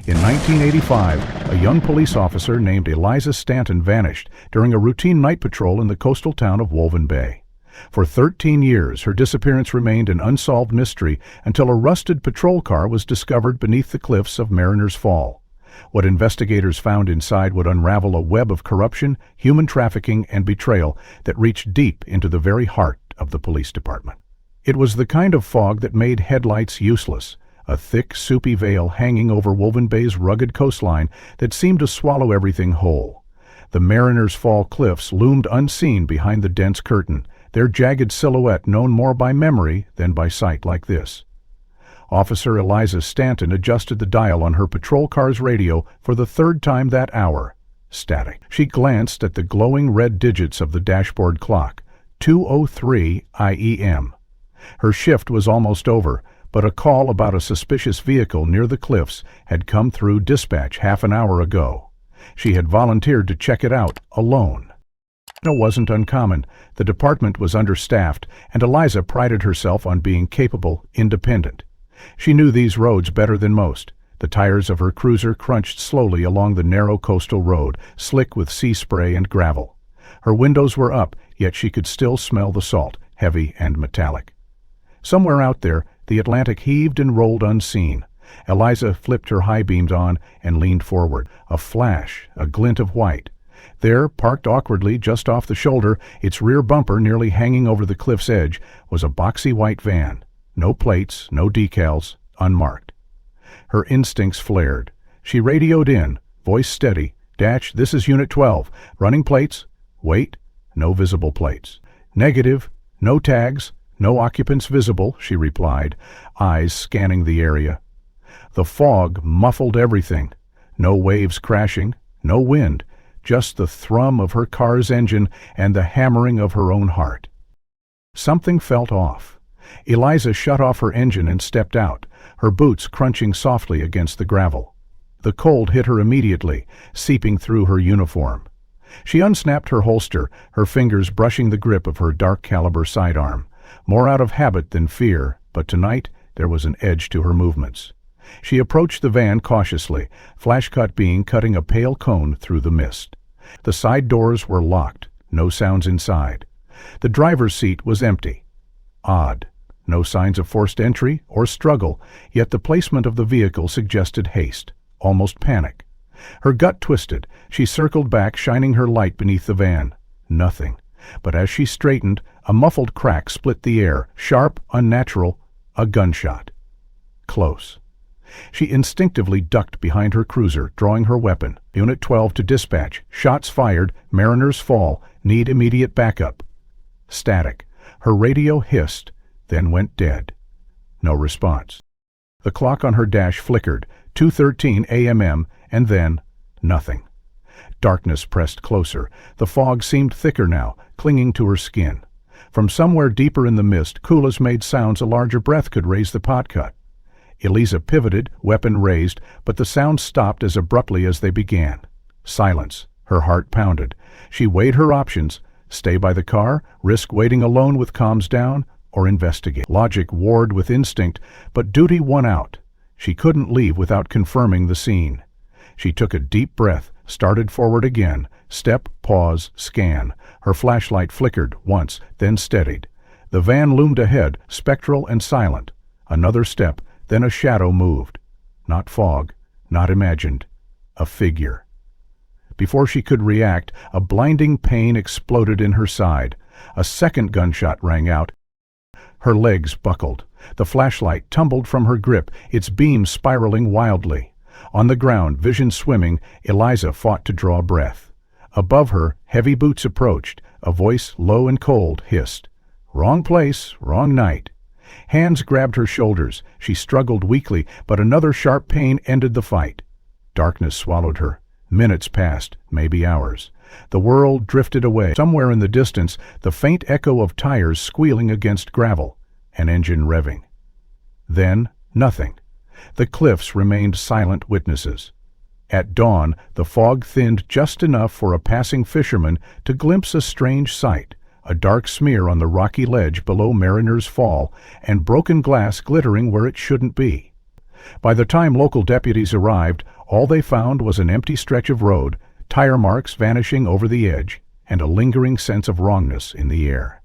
In 1985, a young police officer named Eliza Stanton vanished during a routine night patrol in the coastal town of Wolven Bay. For 13 years, her disappearance remained an unsolved mystery until a rusted patrol car was discovered beneath the cliffs of Mariner's Fall. What investigators found inside would unravel a web of corruption, human trafficking, and betrayal that reached deep into the very heart of the police department. It was the kind of fog that made headlights useless, a thick, soupy veil hanging over Wolven Bay's rugged coastline that seemed to swallow everything whole. The Mariner's Fall cliffs loomed unseen behind the dense curtain, their jagged silhouette known more by memory than by sight like this. Officer Eliza Stanton adjusted the dial on her patrol car's radio for the third time that hour. Static. She glanced at the glowing red digits of the dashboard clock. 2:03 IEM. Her shift was almost over, but a call about a suspicious vehicle near the cliffs had come through dispatch half an hour ago. She had volunteered to check it out alone. It wasn't uncommon. The department was understaffed, and Eliza prided herself on being capable, independent. She knew these roads better than most. The tires of her cruiser crunched slowly along the narrow coastal road, slick with sea spray and gravel. Her windows were up, yet she could still smell the salt, heavy and metallic. Somewhere out there, the Atlantic heaved and rolled unseen. Eliza flipped her high beams on and leaned forward. A flash, a glint of white. There, parked awkwardly just off the shoulder, its rear bumper nearly hanging over the cliff's edge, was a boxy white van. No plates, no decals, unmarked. Her instincts flared. She radioed in, voice steady. "Dash, this is Unit 12. Running plates?" "Wait." "No visible plates." "Negative. No tags. No occupants visible," she replied, eyes scanning the area. The fog muffled everything. No waves crashing, no wind, just the thrum of her car's engine and the hammering of her own heart. Something felt off. Eliza shut off her engine and stepped out, her boots crunching softly against the gravel. The cold hit her immediately, seeping through her uniform. She unsnapped her holster, her fingers brushing the grip of her dark-caliber sidearm. More out of habit than fear, but tonight there was an edge to her movements. She approached the van cautiously, flash-cut being cutting a pale cone through the mist. The side doors were locked, no sounds inside. The driver's seat was empty. Odd. No signs of forced entry or struggle, yet the placement of the vehicle suggested haste, almost panic. Her gut twisted. She circled back, shining her light beneath the van. Nothing. But as she straightened, a muffled crack split the air, sharp, unnatural, a gunshot. Close. She instinctively ducked behind her cruiser, drawing her weapon. Unit 12 to dispatch. Shots fired. Mariner's Fall. Need immediate backup. Static. Her radio hissed, then went dead. No response. The clock on her dash flickered, 2:13 a.m., and then nothing. Darkness pressed closer. The fog seemed thicker now, clinging to her skin. From somewhere deeper in the mist, Kulas made sounds a larger breath could raise the pot cut. Eliza pivoted, weapon raised, but the sounds stopped as abruptly as they began. Silence. Her heart pounded. She weighed her options. Stay by the car, risk waiting alone with comms down, or investigate. Logic warred with instinct, but duty won out. She couldn't leave without confirming the scene. She took a deep breath, started forward again. Step, pause, scan. Her flashlight flickered once, then steadied. The van loomed ahead, spectral and silent. Another step, then a shadow moved. Not fog, not imagined. A figure. Before she could react, a blinding pain exploded in her side. A second gunshot rang out. Her legs buckled. The flashlight tumbled from her grip, its beam spiraling wildly. On the ground, vision swimming, Eliza fought to draw breath. Above her, heavy boots approached. A voice, low and cold, hissed. "Wrong place, wrong night." Hands grabbed her shoulders. She struggled weakly, but another sharp pain ended the fight. Darkness swallowed her. Minutes passed, maybe hours. The world drifted away. Somewhere in the distance, the faint echo of tires squealing against gravel, an engine revving. Then, nothing. The cliffs remained silent witnesses. At dawn, the fog thinned just enough for a passing fisherman to glimpse a strange sight, a dark smear on the rocky ledge below Mariner's Fall, and broken glass glittering where it shouldn't be. By the time local deputies arrived, all they found was an empty stretch of road, tire marks vanishing over the edge, and a lingering sense of wrongness in the air.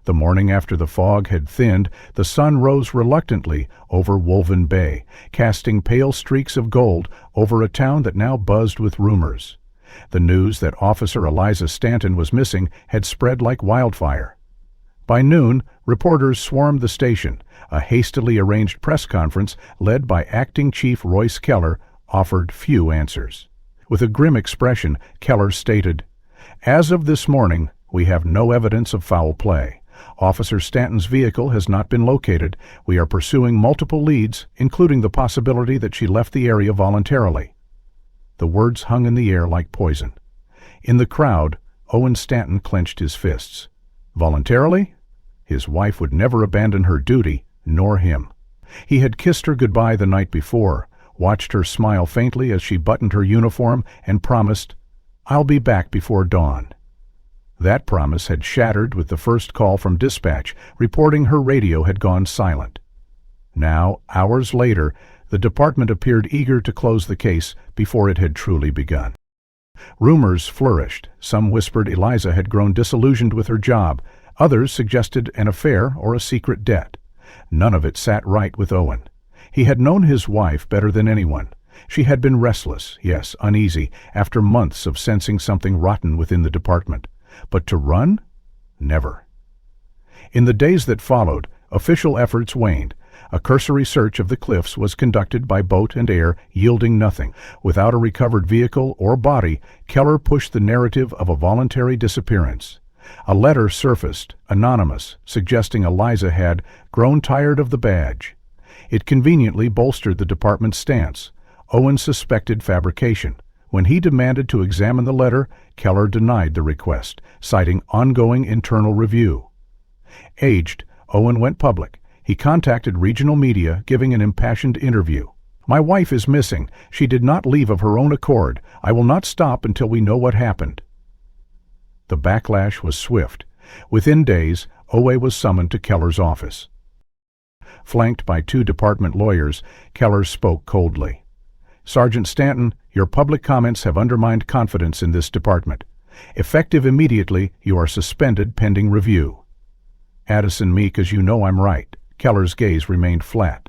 The morning after the fog had thinned, the sun rose reluctantly over Wolven Bay, casting pale streaks of gold over a town that now buzzed with rumors. The news that Officer Eliza Stanton was missing had spread like wildfire. By noon, reporters swarmed the station. A hastily arranged press conference, led by Acting Chief Royce Keller, offered few answers. With a grim expression, Keller stated, "As of this morning, we have no evidence of foul play. Officer Stanton's vehicle has not been located. We are pursuing multiple leads, including the possibility that she left the area voluntarily." The words hung in the air like poison. In the crowd, Owen Stanton clenched his fists. Voluntarily? His wife would never abandon her duty, nor him. He had kissed her goodbye the night before, watched her smile faintly as she buttoned her uniform, and promised, "I'll be back before dawn." That promise had shattered with the first call from dispatch, reporting her radio had gone silent. Now, hours later, the department appeared eager to close the case before it had truly begun. Rumors flourished. Some whispered Eliza had grown disillusioned with her job. Others suggested an affair or a secret debt. None of it sat right with Owen. He had known his wife better than anyone. She had been restless, yes, uneasy, after months of sensing something rotten within the department. But to run? Never. In the days that followed, official efforts waned. A cursory search of the cliffs was conducted by boat and air, yielding nothing. Without a recovered vehicle or body, Keller pushed the narrative of a voluntary disappearance. A letter surfaced, anonymous, suggesting Eliza had grown tired of the badge. It conveniently bolstered the department's stance. Owen suspected fabrication. When he demanded to examine the letter, Keller denied the request, citing ongoing internal review. Aged, Owen went public. He contacted regional media, giving an impassioned interview. "My wife is missing. She did not leave of her own accord. I will not stop until we know what happened." The backlash was swift. Within days, Owe was summoned to Keller's office. Flanked by two department lawyers, Keller spoke coldly. "Sergeant Stanton, your public comments have undermined confidence in this department. Effective immediately, you are suspended pending review." "Addison me, 'cause you know I'm right." Keller's gaze remained flat.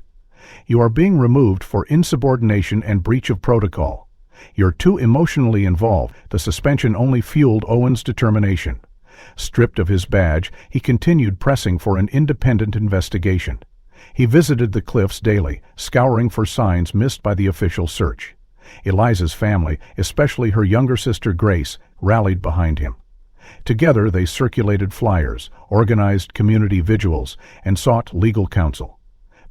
"You are being removed for insubordination and breach of protocol. You're too emotionally involved." The suspension only fueled Owen's determination. Stripped of his badge, he continued pressing for an independent investigation. He visited the cliffs daily, scouring for signs missed by the official search. Eliza's family, especially her younger sister Grace, rallied behind him. Together they circulated flyers, organized community vigils, and sought legal counsel.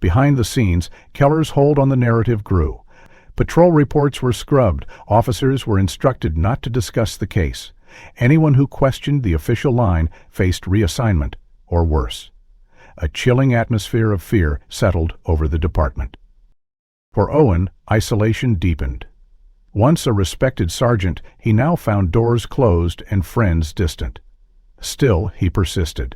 Behind the scenes, Keller's hold on the narrative grew. Patrol reports were scrubbed. Officers were instructed not to discuss the case. Anyone who questioned the official line faced reassignment, or worse. A chilling atmosphere of fear settled over the department. For Owen, isolation deepened. Once a respected sergeant, he now found doors closed and friends distant. Still, he persisted.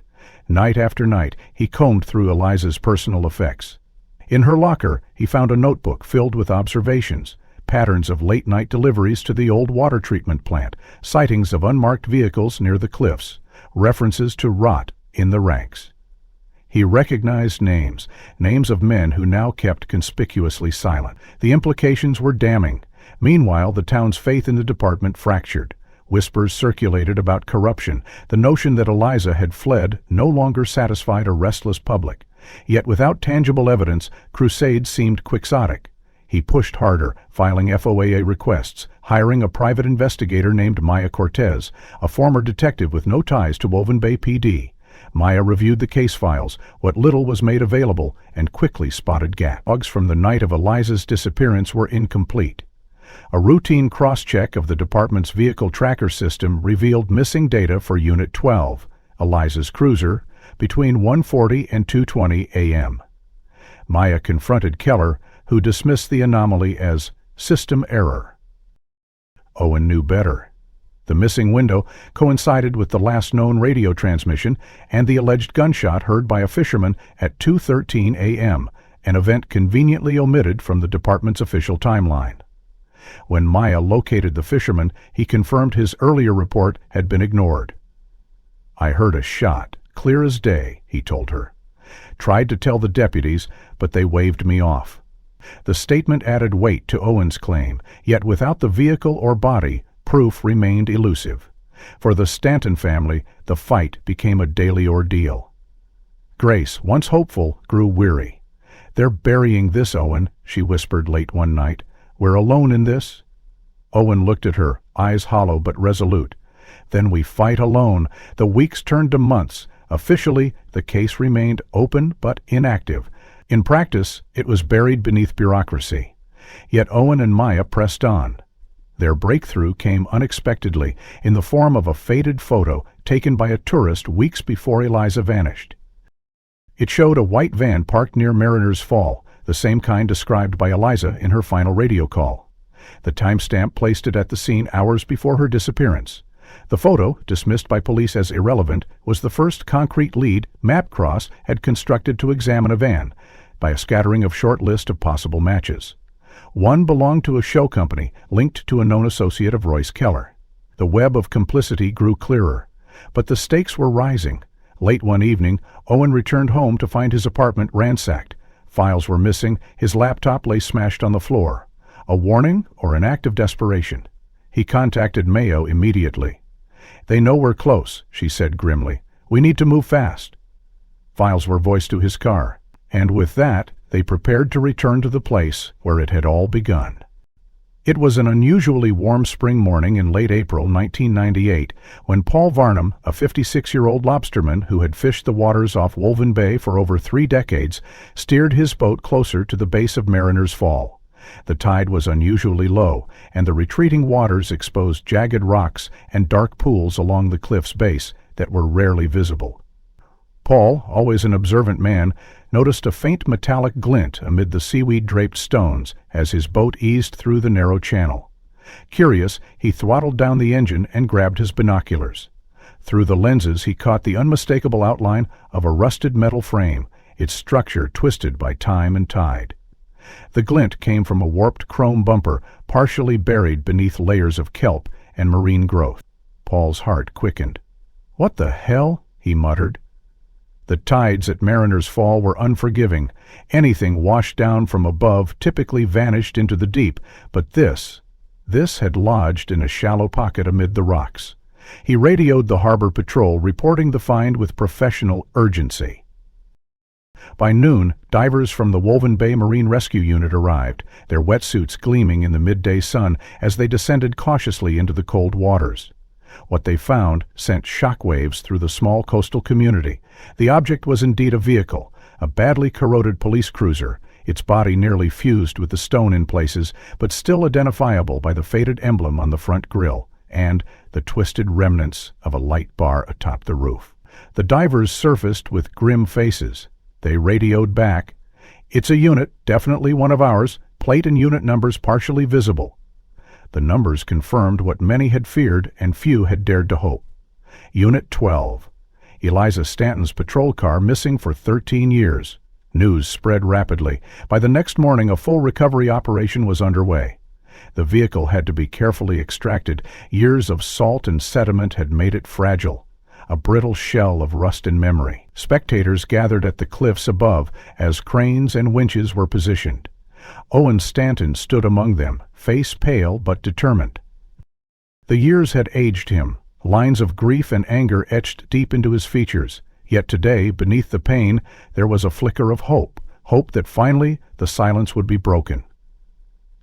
Night after night, he combed through Eliza's personal effects. In her locker, he found a notebook filled with observations, patterns of late-night deliveries to the old water treatment plant, sightings of unmarked vehicles near the cliffs, references to rot in the ranks. He recognized names of men who now kept conspicuously silent. The implications were damning. Meanwhile, the town's faith in the department fractured. Whispers circulated about corruption. The notion that Eliza had fled no longer satisfied a restless public. Yet without tangible evidence, crusades seemed quixotic. He pushed harder, filing FOIA requests, hiring a private investigator named Maya Cortez, a former detective with no ties to Wolven Bay PD. Maya reviewed the case files, what little was made available, and quickly spotted gaps. Logs from the night of Eliza's disappearance were incomplete. A routine cross-check of the department's vehicle tracker system revealed missing data for Unit 12, Eliza's cruiser, between 1:40 and 2:20 a.m. Maya confronted Keller, who dismissed the anomaly as system error. Owen knew better. The missing window coincided with the last known radio transmission and the alleged gunshot heard by a fisherman at 2:13 a.m., an event conveniently omitted from the department's official timeline. When Maya located the fisherman, he confirmed his earlier report had been ignored. "I heard a shot, clear as day," he told her. "Tried to tell the deputies, but they waved me off." The statement added weight to Owen's claim, yet without the vehicle or body, proof remained elusive. For the Stanton family, the fight became a daily ordeal. Grace, once hopeful, grew weary. "They're burying this, Owen," she whispered late one night. "We're alone in this?" Owen looked at her, eyes hollow but resolute. "Then we fight alone." The weeks turned to months. Officially, the case remained open but inactive. In practice, it was buried beneath bureaucracy. Yet Owen and Maya pressed on. Their breakthrough came unexpectedly in the form of a faded photo taken by a tourist weeks before Eliza vanished. It showed a white van parked near Mariner's Fall, the same kind described by Eliza in her final radio call. The timestamp placed it at the scene hours before her disappearance. The photo, dismissed by police as irrelevant, was the first concrete lead Mapcross had constructed to examine a van, by a scattering of short list of possible matches. One belonged to a show company linked to a known associate of Royce Keller. The web of complicity grew clearer. But the stakes were rising. Late one evening, Owen returned home to find his apartment ransacked. Files were missing, his laptop lay smashed on the floor. A warning or an act of desperation? He contacted Mayo immediately. "They know we're close," she said grimly. "We need to move fast." Files were voiced to his car, and with that, they prepared to return to the place where it had all begun. It was an unusually warm spring morning in late April 1998 when Paul Varnum, a 56-year-old lobsterman who had fished the waters off Wolven Bay for over 3 decades, steered his boat closer to the base of Mariner's Fall. The tide was unusually low, and the retreating waters exposed jagged rocks and dark pools along the cliff's base that were rarely visible. Paul, always an observant man, noticed a faint metallic glint amid the seaweed-draped stones as his boat eased through the narrow channel. Curious, he throttled down the engine and grabbed his binoculars. Through the lenses he caught the unmistakable outline of a rusted metal frame, its structure twisted by time and tide. The glint came from a warped chrome bumper partially buried beneath layers of kelp and marine growth. Paul's heart quickened. "What the hell?" he muttered. The tides at Mariner's Fall were unforgiving. Anything washed down from above typically vanished into the deep, but this had lodged in a shallow pocket amid the rocks. He radioed the harbor patrol, reporting the find with professional urgency. By noon, divers from the Wolven Bay Marine Rescue Unit arrived, their wetsuits gleaming in the midday sun as they descended cautiously into the cold waters. What they found sent shockwaves through the small coastal community. The object was indeed a vehicle, a badly corroded police cruiser, its body nearly fused with the stone in places, but still identifiable by the faded emblem on the front grille, and the twisted remnants of a light bar atop the roof. The divers surfaced with grim faces. They radioed back. "It's a unit, definitely one of ours, plate and unit numbers partially visible." The numbers confirmed what many had feared and few had dared to hope. Unit 12. Eliza Stanton's patrol car missing for 13 years. News spread rapidly. By the next morning, a full recovery operation was underway. The vehicle had to be carefully extracted. Years of salt and sediment had made it fragile, a brittle shell of rust and memory. Spectators gathered at the cliffs above as cranes and winches were positioned. Owen Stanton stood among them, face pale but determined. The years had aged him, lines of grief and anger etched deep into his features, yet today, beneath the pain, there was a flicker of hope that finally the silence would be broken.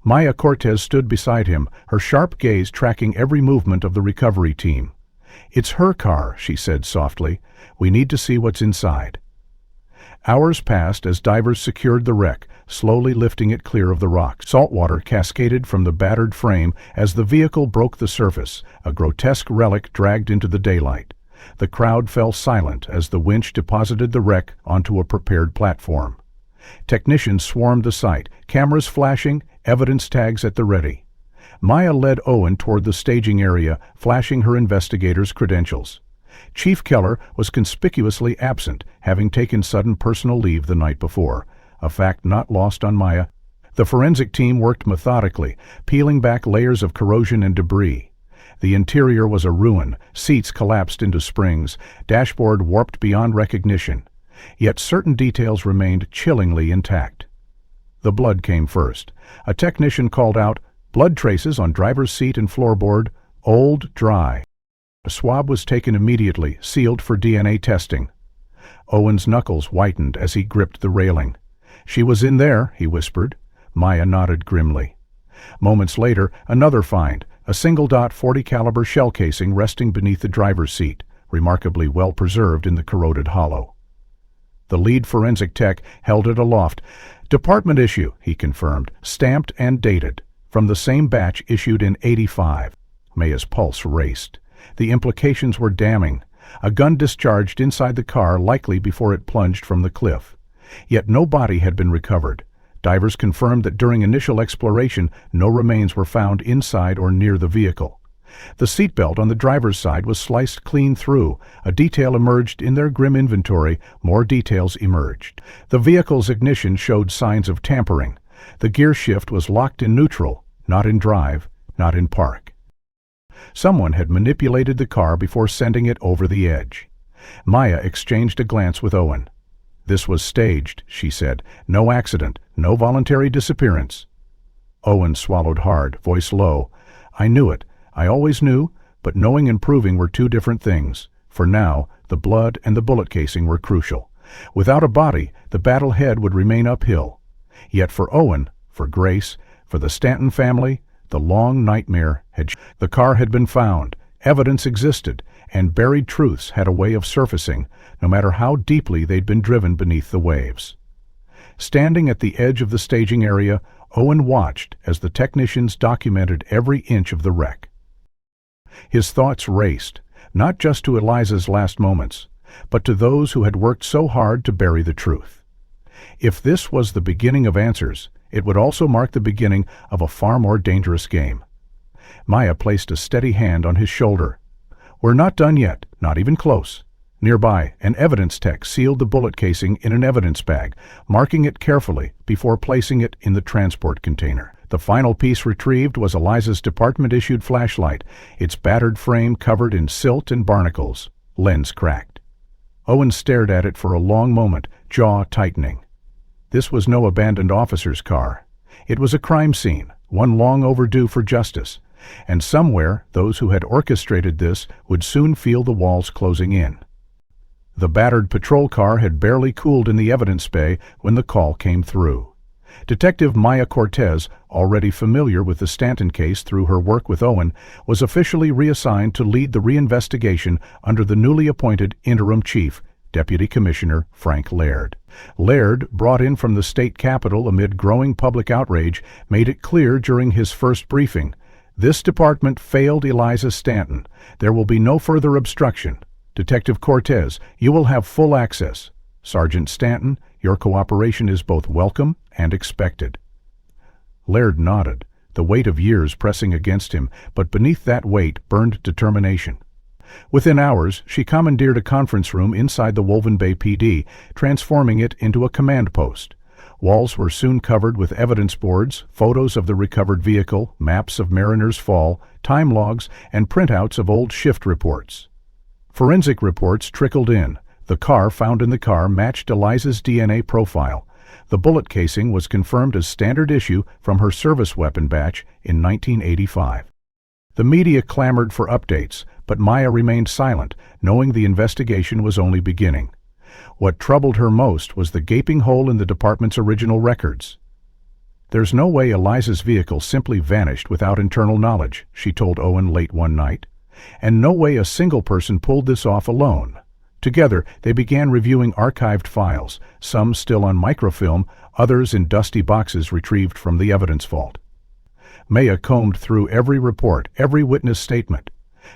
Maya Cortez stood beside him, her sharp gaze tracking every movement of the recovery team. "It's her car," she said softly. "We need to see what's inside." Hours passed as divers secured the wreck, slowly lifting it clear of the rocks. Salt water cascaded from the battered frame as the vehicle broke the surface, a grotesque relic dragged into the daylight. The crowd fell silent as the winch deposited the wreck onto a prepared platform. Technicians swarmed the site, cameras flashing, evidence tags at the ready. Maya led Owen toward the staging area, flashing her investigator's credentials. Chief Keller was conspicuously absent, having taken sudden personal leave the night before, a fact not lost on Maya. The forensic team worked methodically, peeling back layers of corrosion and debris. The interior was a ruin, seats collapsed into springs, dashboard warped beyond recognition. Yet certain details remained chillingly intact. The blood came first. A technician called out, "Blood traces on driver's seat and floorboard, old, dry." A swab was taken immediately, sealed for DNA testing. Owen's knuckles whitened as he gripped the railing. "She was in there," he whispered. Maya nodded grimly. Moments later, another find, a single-dot .40 caliber shell casing resting beneath the driver's seat, remarkably well preserved in the corroded hollow. The lead forensic tech held it aloft. "Department issue," he confirmed, "stamped and dated, from the same batch issued in '85. Maya's pulse raced. The implications were damning. A gun discharged inside the car, likely before it plunged from the cliff. Yet no body had been recovered. Divers confirmed that during initial exploration, no remains were found inside or near the vehicle. The seatbelt on the driver's side was sliced clean through. A detail emerged in their grim inventory. More details emerged. The vehicle's ignition showed signs of tampering. The gear shift was locked in neutral, not in drive, not in park. Someone had manipulated the car before sending it over the edge. Maya exchanged a glance with Owen. "This was staged," she said. "No accident, no voluntary disappearance." Owen swallowed hard, voice low. "I knew it. I always knew, but knowing and proving were two different things. For now, the blood and the bullet casing were crucial. Without a body, the battle ahead would remain uphill. Yet for Owen, for Grace, for the Stanton family, the long nightmare had... The car had been found, evidence existed, and buried truths had a way of surfacing, no matter how deeply they'd been driven beneath the waves. Standing at the edge of the staging area, Owen watched as the technicians documented every inch of the wreck. His thoughts raced, not just to Eliza's last moments, but to those who had worked so hard to bury the truth. If this was the beginning of answers, it would also mark the beginning of a far more dangerous game. Maya placed a steady hand on his shoulder. "We're not done yet, not even close." Nearby, an evidence tech sealed the bullet casing in an evidence bag, marking it carefully before placing it in the transport container. The final piece retrieved was Eliza's department-issued flashlight, its battered frame covered in silt and barnacles, lens cracked. Owen stared at it for a long moment, jaw tightening. This was no abandoned officer's car. It was a crime scene, one long overdue for justice, and somewhere those who had orchestrated this would soon feel the walls closing in. The battered patrol car had barely cooled in the evidence bay when the call came through. Detective Maya Cortez, already familiar with the Stanton case through her work with Owen, was officially reassigned to lead the reinvestigation under the newly appointed interim chief, Deputy Commissioner Frank Laird. Laird, brought in from the state capitol amid growing public outrage, made it clear during his first briefing, "This department failed Eliza Stanton. There will be no further obstruction. Detective Cortez, you will have full access. Sergeant Stanton, your cooperation is both welcome and expected." Laird nodded, the weight of years pressing against him, but beneath that weight burned determination. Within hours, she commandeered a conference room inside the Wolven Bay PD, transforming it into a command post. Walls were soon covered with evidence boards, photos of the recovered vehicle, maps of Mariner's Fall, time logs, and printouts of old shift reports. Forensic reports trickled in. The car found in the car matched Eliza's DNA profile. The bullet casing was confirmed as standard issue from her service weapon batch in 1985. The media clamored for updates, but Maya remained silent, knowing the investigation was only beginning. What troubled her most was the gaping hole in the department's original records. "There's no way Eliza's vehicle simply vanished without internal knowledge," she told Owen late one night. "And no way a single person pulled this off alone." Together, they began reviewing archived files, some still on microfilm, others in dusty boxes retrieved from the evidence vault. Maya combed through every report, every witness statement.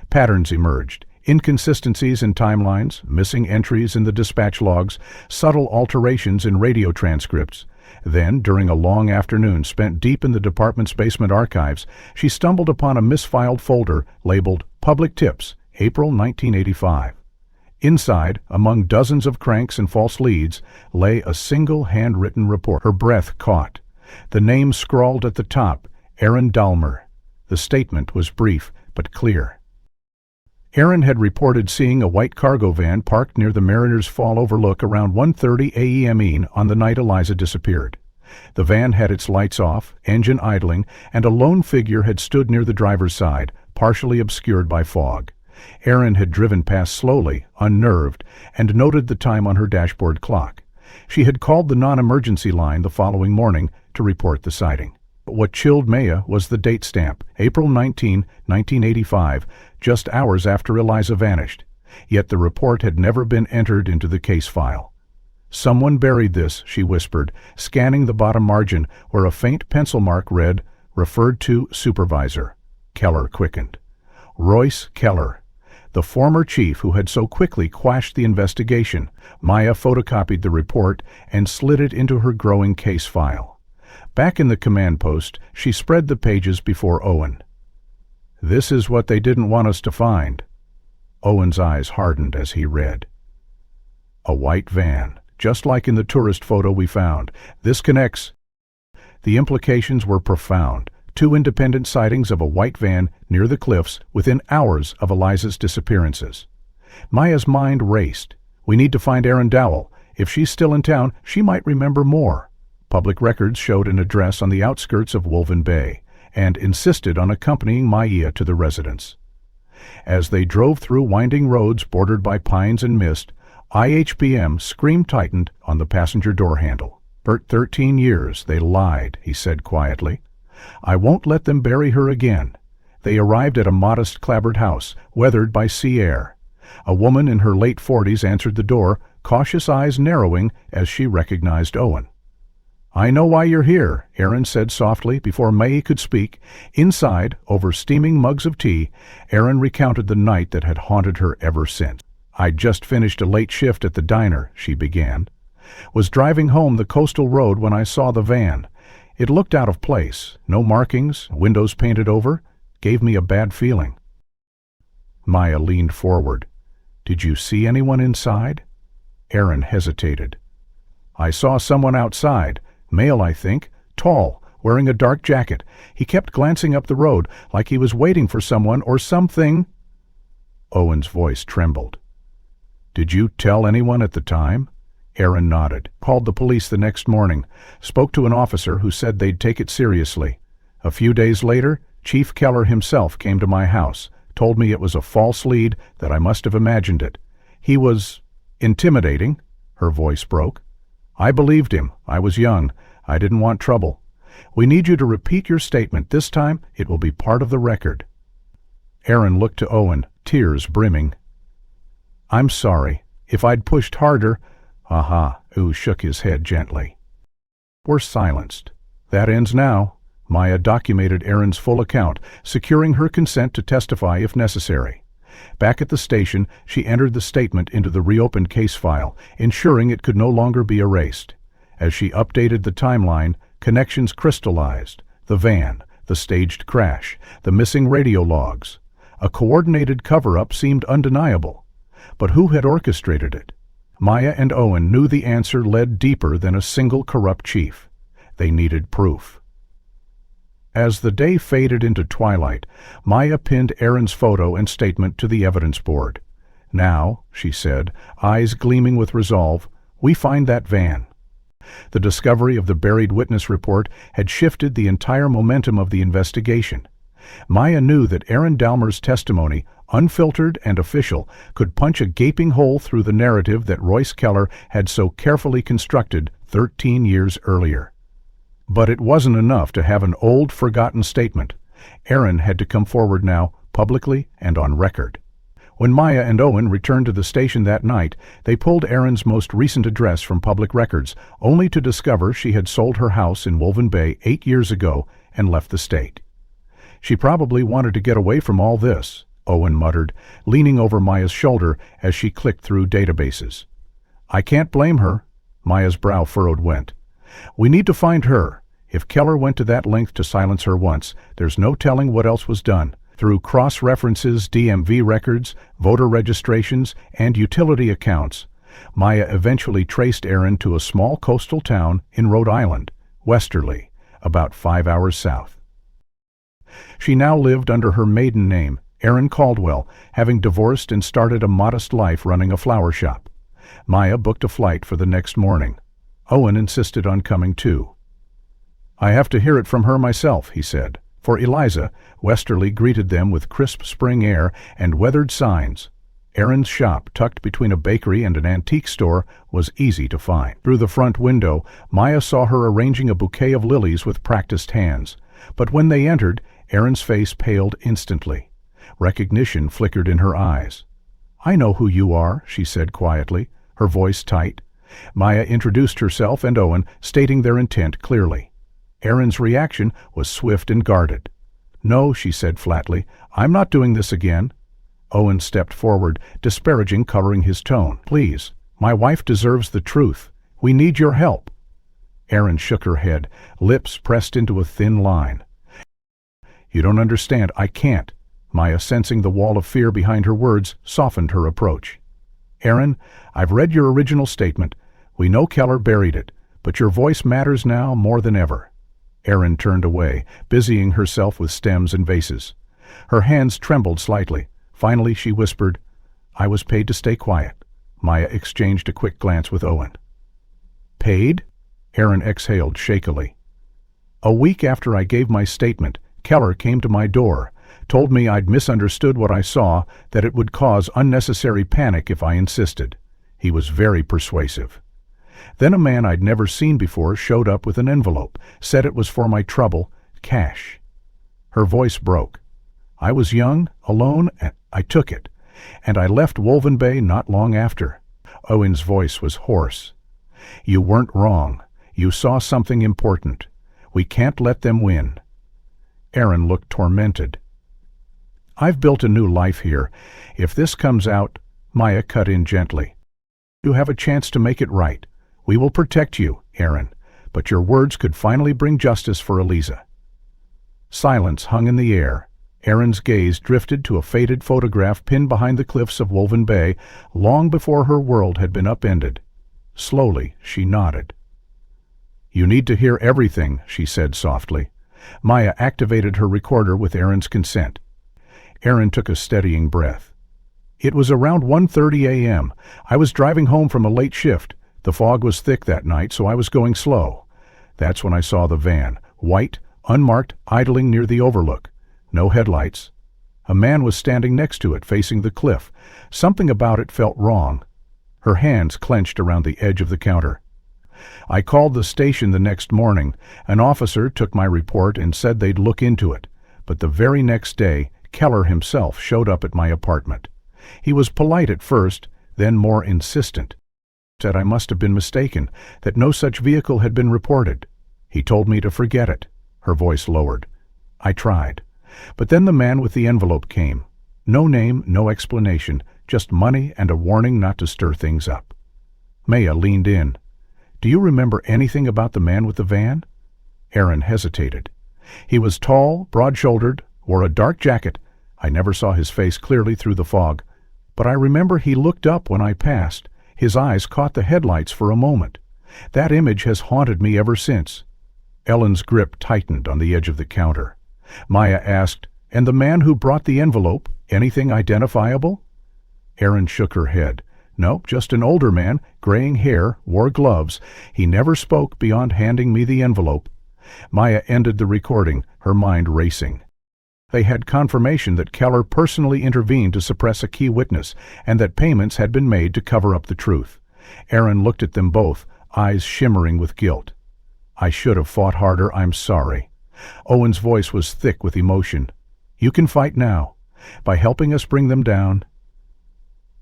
Patterns emerged, inconsistencies in timelines, missing entries in the dispatch logs, subtle alterations in radio transcripts. Then, during a long afternoon spent deep in the department's basement archives, she stumbled upon a misfiled folder labeled Public Tips, April 1985. Inside, among dozens of cranks and false leads, lay a single handwritten report. Her breath caught. The name scrawled at the top, Aaron Dalmer. The statement was brief but clear. Aaron had reported seeing a white cargo van parked near the Mariners Fall overlook around 1:30 a.m. on the night Eliza disappeared. The van had its lights off, engine idling, and a lone figure had stood near the driver's side, partially obscured by fog. Aaron had driven past slowly, unnerved, and noted the time on her dashboard clock. She had called the non-emergency line the following morning to report the sighting. But what chilled Maya was the date stamp, April 19, 1985, just hours after Eliza vanished. Yet the report had never been entered into the case file. "Someone buried this," she whispered, scanning the bottom margin where a faint pencil mark read, "Referred to Supervisor." Keller quickened. Royce Keller, the former chief who had so quickly quashed the investigation. Maya photocopied the report and slid it into her growing case file. Back in the command post, she spread the pages before Owen. "This is what they didn't want us to find." Owen's eyes hardened as he read. "A white van, just like in the tourist photo we found. This connects." The implications were profound. 2 independent sightings of a white van near the cliffs within hours of Eliza's disappearances. Maya's mind raced. "We need to find Aaron Dowell. If she's still in town, she might remember more." Public records showed an address on the outskirts of Wolven Bay and insisted on accompanying Maya to the residence. As they drove through winding roads bordered by pines and mist, IHBM scream tightened on the passenger door handle. "For 13 years they lied," he said quietly. "I won't let them bury her again." They arrived at a modest clapboard house, weathered by sea air. A woman in her late 40s answered the door, cautious eyes narrowing as she recognized Owen. "I know why you're here," Aaron said softly before May could speak. Inside, over steaming mugs of tea, Aaron recounted the night that had haunted her ever since. "I'd just finished a late shift at the diner," she began. "Was driving home the coastal road when I saw the van. It looked out of place, no markings, windows painted over, gave me a bad feeling." Maya leaned forward. "Did you see anyone inside?" Aaron hesitated. "I saw someone outside, male I think, tall, wearing a dark jacket. He kept glancing up the road, like he was waiting for someone or something." Owen's voice trembled. "Did you tell anyone at the time?" Aaron nodded. "Called the police the next morning. Spoke to an officer who said they'd take it seriously. A few days later, Chief Keller himself came to my house, told me it was a false lead, that I must have imagined it. He was intimidating." Her voice broke. "I believed him. I was young. I didn't want trouble. We need you to repeat your statement. This time, it will be part of the record." Aaron looked to Owen, tears brimming. "I'm sorry. If I'd pushed harder—" "Aha," Ooh shook his head gently. We're silenced. "That ends now." Maya documented Aaron's full account, securing her consent to testify if necessary. Back at the station, she entered the statement into the reopened case file, ensuring it could no longer be erased. As she updated the timeline, connections crystallized: the van, the staged crash, the missing radio logs. A coordinated cover-up seemed undeniable. But who had orchestrated it? Maya and Owen knew the answer led deeper than a single corrupt chief. They needed proof. As the day faded into twilight, Maya pinned Aaron's photo and statement to the evidence board. "Now," she said, eyes gleaming with resolve, "we find that van." The discovery of the buried witness report had shifted the entire momentum of the investigation. Maya knew that Aaron Dalmer's testimony, unfiltered and official, could punch a gaping hole through the narrative that Royce Keller had so carefully constructed 13 years earlier. But it wasn't enough to have an old, forgotten statement. Aaron had to come forward now, publicly and on record. When Maya and Owen returned to the station that night, they pulled Aaron's most recent address from public records, only to discover she had sold her house in Wolven Bay 8 years ago and left the state. "She probably wanted to get away from all this," Owen muttered, leaning over Maya's shoulder as she clicked through databases. "I can't blame her." Maya's brow furrowed went. "We need to find her. If Keller went to that length to silence her once, there's no telling what else was done. Through cross-references, DMV records, voter registrations, and utility accounts, Maya eventually traced Aaron to a small coastal town in Rhode Island, Westerly, about 5 hours south. She now lived under her maiden name, Erin Caldwell, having divorced and started a modest life running a flower shop. Maya booked a flight for the next morning. Owen insisted on coming too. "I have to hear it from her myself," he said. For Eliza, Westerly greeted them with crisp spring air and weathered signs. Erin's shop, tucked between a bakery and an antique store, was easy to find. Through the front window, Maya saw her arranging a bouquet of lilies with practiced hands. But when they entered, Erin's face paled instantly. Recognition flickered in her eyes. "I know who you are," she said quietly, her voice tight. Maya introduced herself and Owen, stating their intent clearly. Erin's reaction was swift and guarded. "No," she said flatly, "I'm not doing this again." Owen stepped forward, disparaging coloring his tone. "Please, my wife deserves the truth. We need your help." Erin shook her head, lips pressed into a thin line. "You don't understand. I can't." Maya, sensing the wall of fear behind her words, softened her approach. "Erin, I've read your original statement. We know Keller buried it, but your voice matters now more than ever." Erin turned away, busying herself with stems and vases. Her hands trembled slightly. Finally, she whispered, "I was paid to stay quiet." Maya exchanged a quick glance with Owen. "Paid?" Erin exhaled shakily. "A week after I gave my statement, Keller came to my door, told me I'd misunderstood what I saw, that it would cause unnecessary panic if I insisted. He was very persuasive. Then a man I'd never seen before showed up with an envelope, said it was for my trouble, cash." Her voice broke. "I was young, alone, and I took it. And I left Wolven Bay not long after." Owen's voice was hoarse. "You weren't wrong. You saw something important. We can't let them win." Erin looked tormented. "I've built a new life here. If this comes out," Maya cut in gently, "you have a chance to make it right. We will protect you, Erin, but your words could finally bring justice for Eliza." Silence hung in the air. Erin's gaze drifted to a faded photograph pinned behind the cliffs of Wolven Bay long before her world had been upended. Slowly, she nodded. "You need to hear everything," she said softly. Maya activated her recorder with Erin's consent. Erin took a steadying breath. "It was around 1:30 a.m. I was driving home from a late shift. The fog was thick that night, so I was going slow. That's when I saw the van, white, unmarked, idling near the overlook. No headlights. A man was standing next to it, facing the cliff. Something about it felt wrong." Her hands clenched around the edge of the counter. "I called the station the next morning. An officer took my report and said they'd look into it. But the very next day, Keller himself showed up at my apartment. He was polite at first, then more insistent. Said I must have been mistaken, that no such vehicle had been reported. He told me to forget it." Her voice lowered. "I tried. But then the man with the envelope came. No name, no explanation, just money and a warning not to stir things up." Maya leaned in. "Do you remember anything about the man with the van?" Erin hesitated. "He was tall, broad-shouldered, wore a dark jacket. I never saw his face clearly through the fog. But I remember he looked up when I passed. His eyes caught the headlights for a moment. That image has haunted me ever since." Ellen's grip tightened on the edge of the counter. Maya asked, "And the man who brought the envelope, anything identifiable?" Erin shook her head. "No, just an older man, graying hair, wore gloves. He never spoke beyond handing me the envelope." Maya ended the recording, her mind racing. They had confirmation that Keller personally intervened to suppress a key witness, and that payments had been made to cover up the truth. Erin looked at them both, eyes shimmering with guilt. "I should have fought harder. I'm sorry." Owen's voice was thick with emotion. "You can fight now. By helping us bring them down."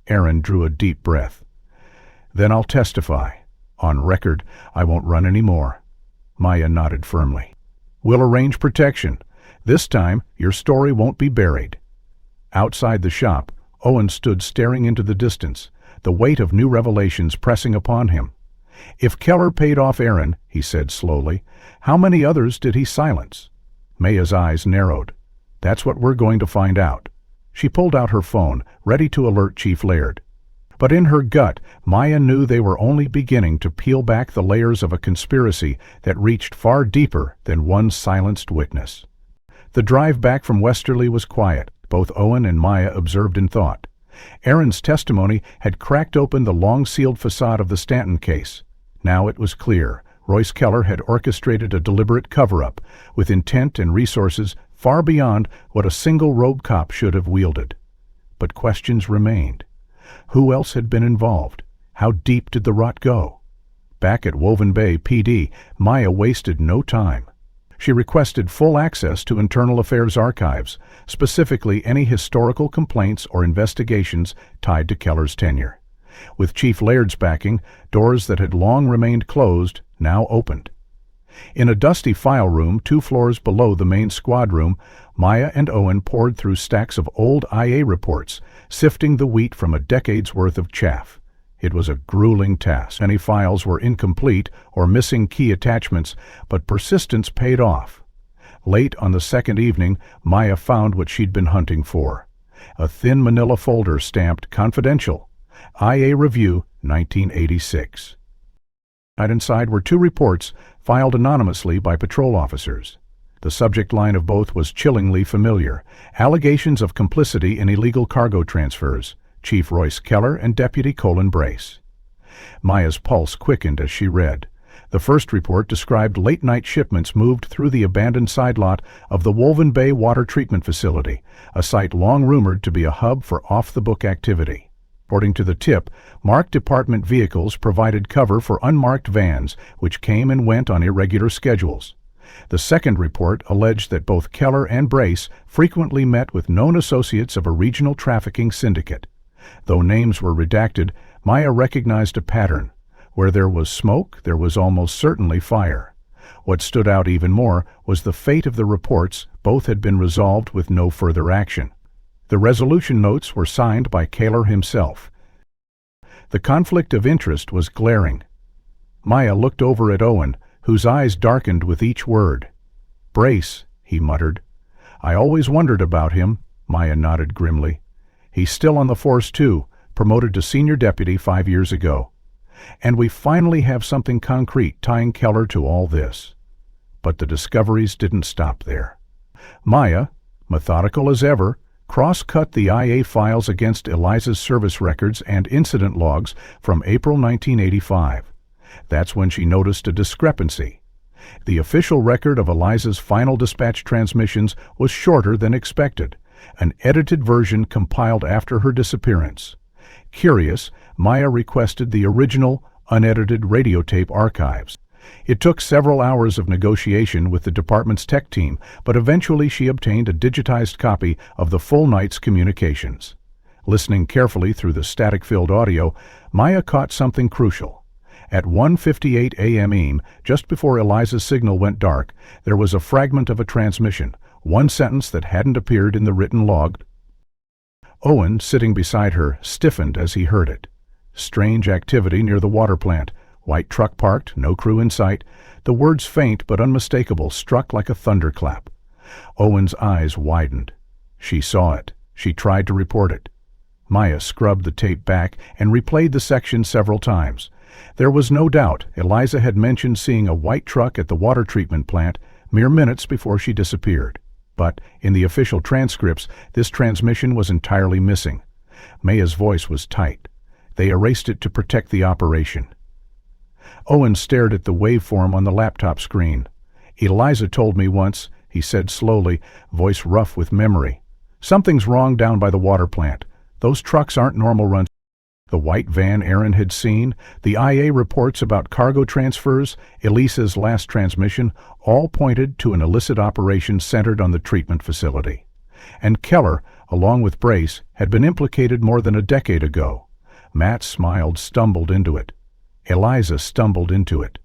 Erin drew a deep breath. "Then I'll testify. On record, I won't run any more." Maya nodded firmly. "We'll arrange protection. This time, your story won't be buried." Outside the shop, Owen stood staring into the distance, the weight of new revelations pressing upon him. "If Keller paid off Erin," he said slowly, "how many others did he silence?" Maya's eyes narrowed. That's what we're going to find out. She pulled out her phone, ready to alert Chief Laird. But in her gut, Maya knew they were only beginning to peel back the layers of a conspiracy that reached far deeper than one silenced witness. The drive back from Westerly was quiet. Both Owen and Maya observed in thought. Aaron's testimony had cracked open the long-sealed facade of the Stanton case. Now it was clear. Royce Keller had orchestrated a deliberate cover-up, with intent and resources far beyond what a single rogue cop should have wielded. But questions remained. Who else had been involved? How deep did the rot go? Back at Wolven Bay PD, Maya wasted no time. She requested full access to Internal Affairs archives, specifically any historical complaints or investigations tied to Keller's tenure. With Chief Laird's backing, doors that had long remained closed now opened. In a dusty file room 2 floors below the main squad room, Maya and Owen pored through stacks of old IA reports, sifting the wheat from a decade's worth of chaff. It was a grueling task. Many files were incomplete or missing key attachments, but persistence paid off. Late on the second evening, Maya found what she'd been hunting for. A thin manila folder stamped Confidential, IA Review, 1986. Inside were 2 reports filed anonymously by patrol officers. The subject line of both was chillingly familiar: allegations of complicity in illegal cargo transfers, Chief Royce Keller and Deputy Colin Brace. Maya's pulse quickened as she read. The first report described late-night shipments moved through the abandoned side lot of the Wolven Bay water treatment facility, a site long rumored to be a hub for off-the-book activity. According to the tip, marked department vehicles provided cover for unmarked vans, which came and went on irregular schedules. The second report alleged that both Keller and Brace frequently met with known associates of a regional trafficking syndicate. Though names were redacted, Maya recognized a pattern. Where there was smoke, there was almost certainly fire. What stood out even more was the fate of the reports. Both had been resolved with no further action. The resolution notes were signed by Keller himself. The conflict of interest was glaring. Maya looked over at Owen, whose eyes darkened with each word. "Brace," he muttered. "I always wondered about him," Maya nodded grimly. "He's still on the force too, promoted to senior deputy 5 years ago. And we finally have something concrete tying Keller to all this." But the discoveries didn't stop there. Maya, methodical as ever, cross-cut the IA files against Eliza's service records and incident logs from April 1985. That's when she noticed a discrepancy. The official record of Eliza's final dispatch transmissions was shorter than expected, an edited version compiled after her disappearance. Curious, Maya requested the original, unedited radio tape archives. It took several hours of negotiation with the department's tech team, but eventually she obtained a digitized copy of the full night's communications. Listening carefully through the static-filled audio, Maya caught something crucial. At 1:58 a.m., just before Eliza's signal went dark, there was a fragment of a transmission, one sentence that hadn't appeared in the written log. Owen, sitting beside her, stiffened as he heard it. Strange activity near the water plant. White truck parked, no crew in sight. The words, faint but unmistakable, struck like a thunderclap. Owen's eyes widened. She saw it. She tried to report it. Maya scrubbed the tape back and replayed the section several times. There was no doubt Eliza had mentioned seeing a white truck at the water treatment plant mere minutes before she disappeared. But in the official transcripts, this transmission was entirely missing. Maya's voice was tight. They erased it to protect the operation. Owen stared at the waveform on the laptop screen. "Eliza told me once," he said slowly, voice rough with memory. "Something's wrong down by the water plant. Those trucks aren't normal runs." The white van Aaron had seen, the IA reports about cargo transfers, Elisa's last transmission, all pointed to an illicit operation centered on the treatment facility. And Keller, along with Brace, had been implicated more than a decade ago. Matt smiled, stumbled into it. Eliza stumbled into it.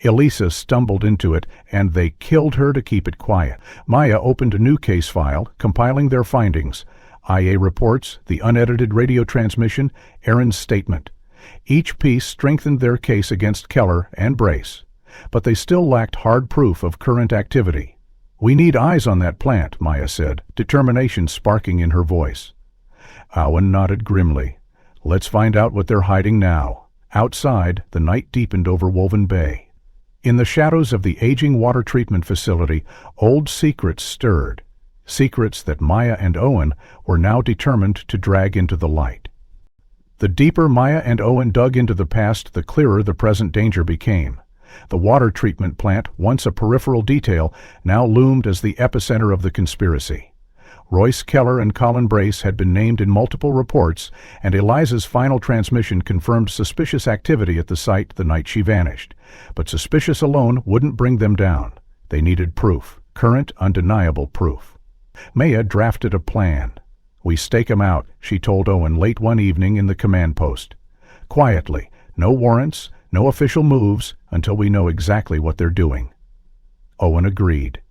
Elisa stumbled into it, and they killed her to keep it quiet. Maya opened a new case file, compiling their findings. IA reports, the unedited radio transmission, Aaron's statement. Each piece strengthened their case against Keller and Brace, but they still lacked hard proof of current activity. "We need eyes on that plant," Maya said, determination sparking in her voice. Owen nodded grimly. "Let's find out what they're hiding now." Outside, the night deepened over Wolven Bay. In the shadows of the aging water treatment facility, old secrets stirred. Secrets that Maya and Owen were now determined to drag into the light. The deeper Maya and Owen dug into the past, the clearer the present danger became. The water treatment plant, once a peripheral detail, now loomed as the epicenter of the conspiracy. Royce Keller and Colin Brace had been named in multiple reports, and Eliza's final transmission confirmed suspicious activity at the site the night she vanished. But suspicious alone wouldn't bring them down. They needed proof, current, undeniable proof. Maya drafted a plan. "We stake 'em out," she told Owen late one evening in the command post. "Quietly, no warrants, no official moves, until we know exactly what they're doing." Owen agreed.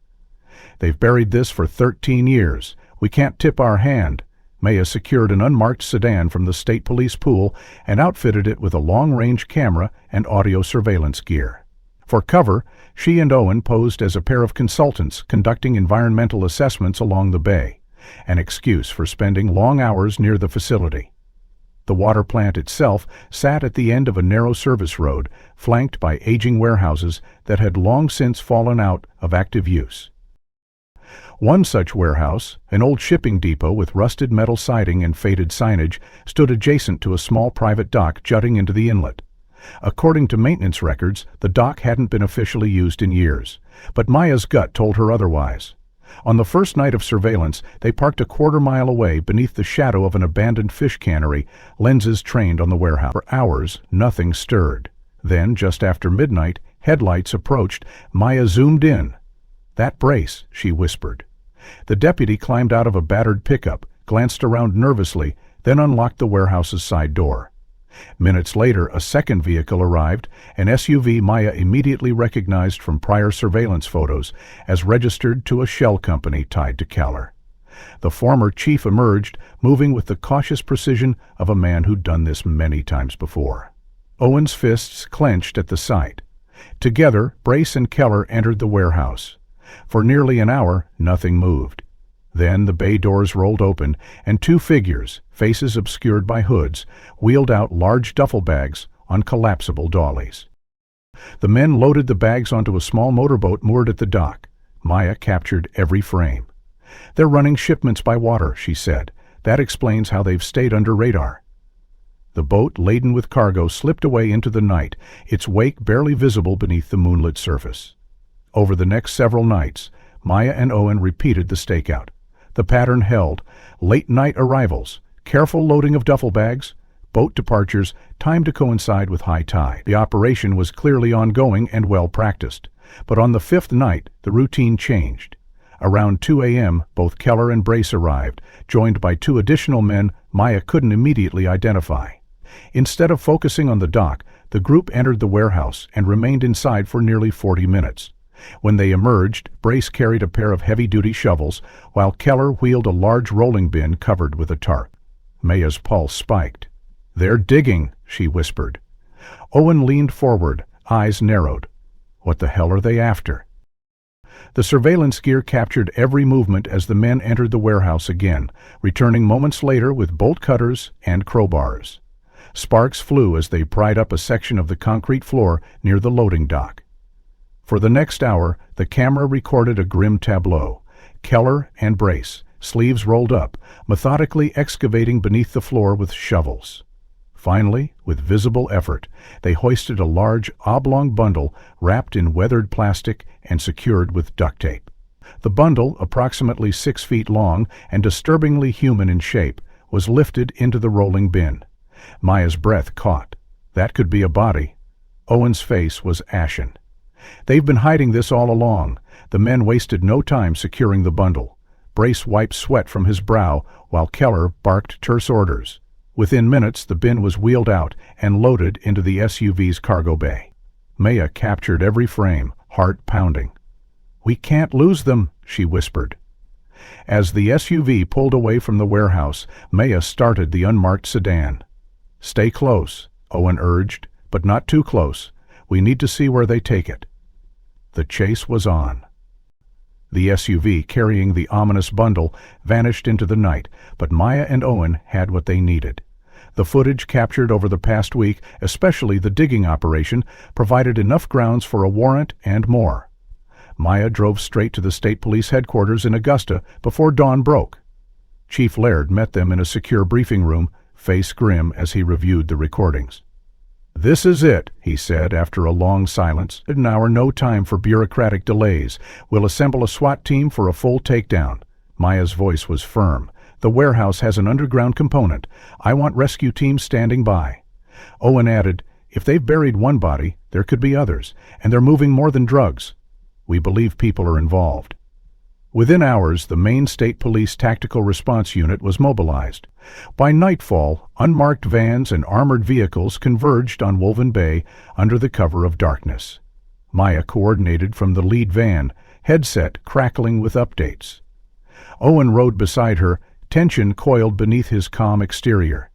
"They've buried this for 13 years. We can't tip our hand." Maya secured an unmarked sedan from the state police pool and outfitted it with a long-range camera and audio surveillance gear. For cover, she and Owen posed as a pair of consultants conducting environmental assessments along the bay, an excuse for spending long hours near the facility. The water plant itself sat at the end of a narrow service road, flanked by aging warehouses that had long since fallen out of active use. One such warehouse, an old shipping depot with rusted metal siding and faded signage, stood adjacent to a small private dock jutting into the inlet. According to maintenance records, the dock hadn't been officially used in years, but Maya's gut told her otherwise. On the first night of surveillance, they parked a quarter-mile away beneath the shadow of an abandoned fish cannery, lenses trained on the warehouse. For hours, nothing stirred. Then, just after midnight, headlights approached. Maya zoomed in. "That Brace," she whispered. The deputy climbed out of a battered pickup, glanced around nervously, then unlocked the warehouse's side door. Minutes later, a second vehicle arrived, an SUV Maya immediately recognized from prior surveillance photos as registered to a shell company tied to Keller. The former chief emerged, moving with the cautious precision of a man who'd done this many times before. Owen's fists clenched at the sight. Together, Brace and Keller entered the warehouse. For nearly an hour, nothing moved. Then the bay doors rolled open, and two figures, faces obscured by hoods, wheeled out large duffel bags on collapsible dollies. The men loaded the bags onto a small motorboat moored at the dock. Maya captured every frame. "They're running shipments by water," she said. "That explains how they've stayed under radar." The boat, laden with cargo, slipped away into the night, its wake barely visible beneath the moonlit surface. Over the next several nights, Maya and Owen repeated the stakeout. The pattern held: late-night arrivals, careful loading of duffel bags, boat departures timed to coincide with high tide. The operation was clearly ongoing and well practiced. But on the fifth night, the routine changed. Around 2 a.m., both Keller and Brace arrived, joined by two additional men Maya couldn't immediately identify. Instead of focusing on the dock, the group entered the warehouse and remained inside for nearly 40 minutes. When they emerged, Brace carried a pair of heavy-duty shovels, while Keller wheeled a large rolling bin covered with a tarp. Maya's pulse spiked. "They're digging," she whispered. Owen leaned forward, eyes narrowed. "What the hell are they after?" The surveillance gear captured every movement as the men entered the warehouse again, returning moments later with bolt cutters and crowbars. Sparks flew as they pried up a section of the concrete floor near the loading dock. For the next hour, the camera recorded a grim tableau. Keller and Brace, sleeves rolled up, methodically excavating beneath the floor with shovels. Finally, with visible effort, they hoisted a large, oblong bundle wrapped in weathered plastic and secured with duct tape. The bundle, approximately 6 feet long and disturbingly human in shape, was lifted into the rolling bin. Maya's breath caught. That could be a body. Owen's face was ashen. "They've been hiding this all along." The men wasted no time securing the bundle. Brace wiped sweat from his brow, while Keller barked terse orders. Within minutes, the bin was wheeled out and loaded into the SUV's cargo bay. Maya captured every frame, heart pounding. "We can't lose them," she whispered. As the SUV pulled away from the warehouse, Maya started the unmarked sedan. "Stay close," Owen urged, "but not too close. We need to see where they take it." The chase was on. The SUV carrying the ominous bundle vanished into the night, but Maya and Owen had what they needed. The footage captured over the past week, especially the digging operation, provided enough grounds for a warrant and more. Maya drove straight to the state police headquarters in Augusta before dawn broke. Chief Laird met them in a secure briefing room, face grim as he reviewed the recordings. "This is it," he said after a long silence. "An hour, no time for bureaucratic delays. We'll assemble a SWAT team for a full takedown." Maya's voice was firm. "The warehouse has an underground component. I want rescue teams standing by." Owen added, "If they've buried one body, there could be others, and they're moving more than drugs. We believe people are involved." Within hours, the main state police tactical response unit was mobilized. By nightfall, unmarked vans and armored vehicles converged on Wolven Bay under the cover of darkness. Maya coordinated from the lead van, headset crackling with updates. Owen rode beside her, tension coiled beneath his calm exterior.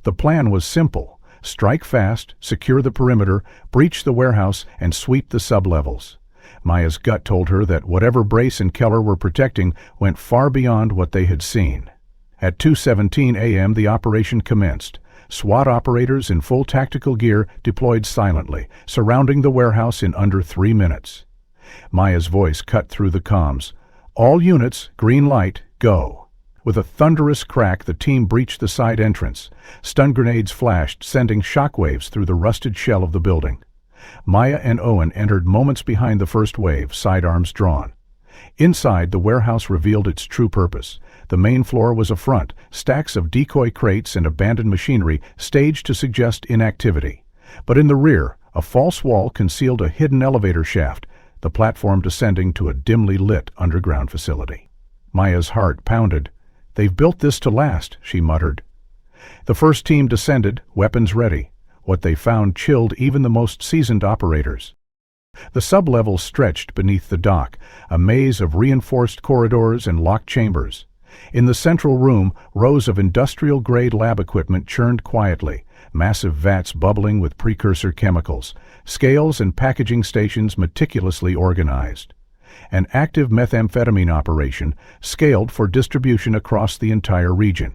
The plan was simple: strike fast, secure the perimeter, breach the warehouse, and sweep the sublevels. Maya's gut told her that whatever Brace and Keller were protecting went far beyond what they had seen. At 2:17 a.m. the operation commenced. SWAT operators in full tactical gear deployed silently, surrounding the warehouse in under 3 minutes. Maya's voice cut through the comms. "All units, green light, go." With a thunderous crack, the team breached the side entrance. Stun grenades flashed, sending shockwaves through the rusted shell of the building. Maya and Owen entered moments behind the first wave, sidearms drawn. Inside, the warehouse revealed its true purpose. The main floor was a front, stacks of decoy crates and abandoned machinery staged to suggest inactivity. But in the rear, a false wall concealed a hidden elevator shaft, the platform descending to a dimly lit underground facility. Maya's heart pounded. "They've built this to last," she muttered. The first team descended, weapons ready. What they found chilled even the most seasoned operators. The sublevels stretched beneath the dock, a maze of reinforced corridors and locked chambers. In the central room, rows of industrial-grade lab equipment churned quietly, massive vats bubbling with precursor chemicals, scales and packaging stations meticulously organized. An active methamphetamine operation, scaled for distribution across the entire region.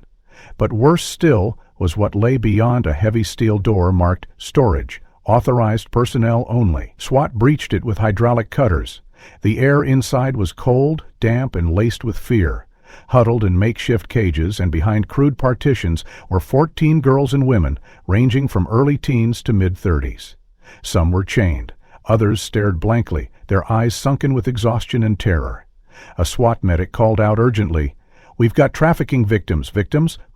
But worse still was what lay beyond a heavy steel door marked "Storage, authorized personnel only." SWAT breached it with hydraulic cutters. The air inside was cold, damp, and laced with fear. Huddled in makeshift cages and behind crude partitions were 14 girls and women, ranging from early teens to mid-30s. Some were chained. Others stared blankly, their eyes sunken with exhaustion and terror. A SWAT medic called out urgently, "We've got trafficking victims,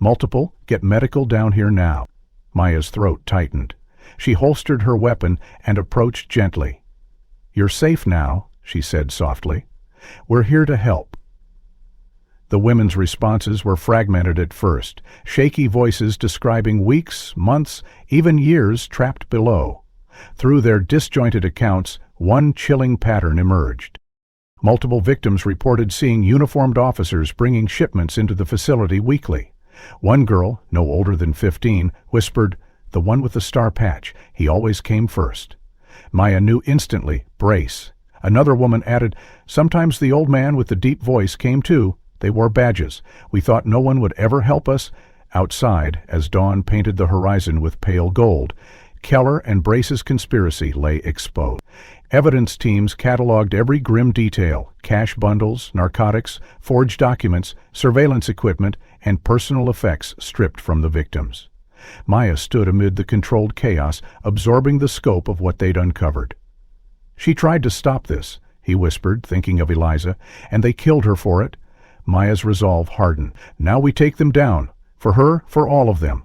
multiple, get medical down here now." Maya's throat tightened. She holstered her weapon and approached gently. "You're safe now," she said softly. "We're here to help." The women's responses were fragmented at first, shaky voices describing weeks, months, even years trapped below. Through their disjointed accounts, one chilling pattern emerged. Multiple victims reported seeing uniformed officers bringing shipments into the facility weekly. One girl, no older than 15, whispered, "The one with the star patch, he always came first." Maya knew instantly, Brace. Another woman added, "Sometimes the old man with the deep voice came too. They wore badges. We thought no one would ever help us." Outside, as dawn painted the horizon with pale gold, Keller and Brace's conspiracy lay exposed. Evidence teams cataloged every grim detail: cash bundles, narcotics, forged documents, surveillance equipment, and personal effects stripped from the victims. Maya stood amid the controlled chaos, absorbing the scope of what they'd uncovered. "She tried to stop this," he whispered, thinking of Eliza, "and they killed her for it." Maya's resolve hardened. "Now we take them down. For her, for all of them."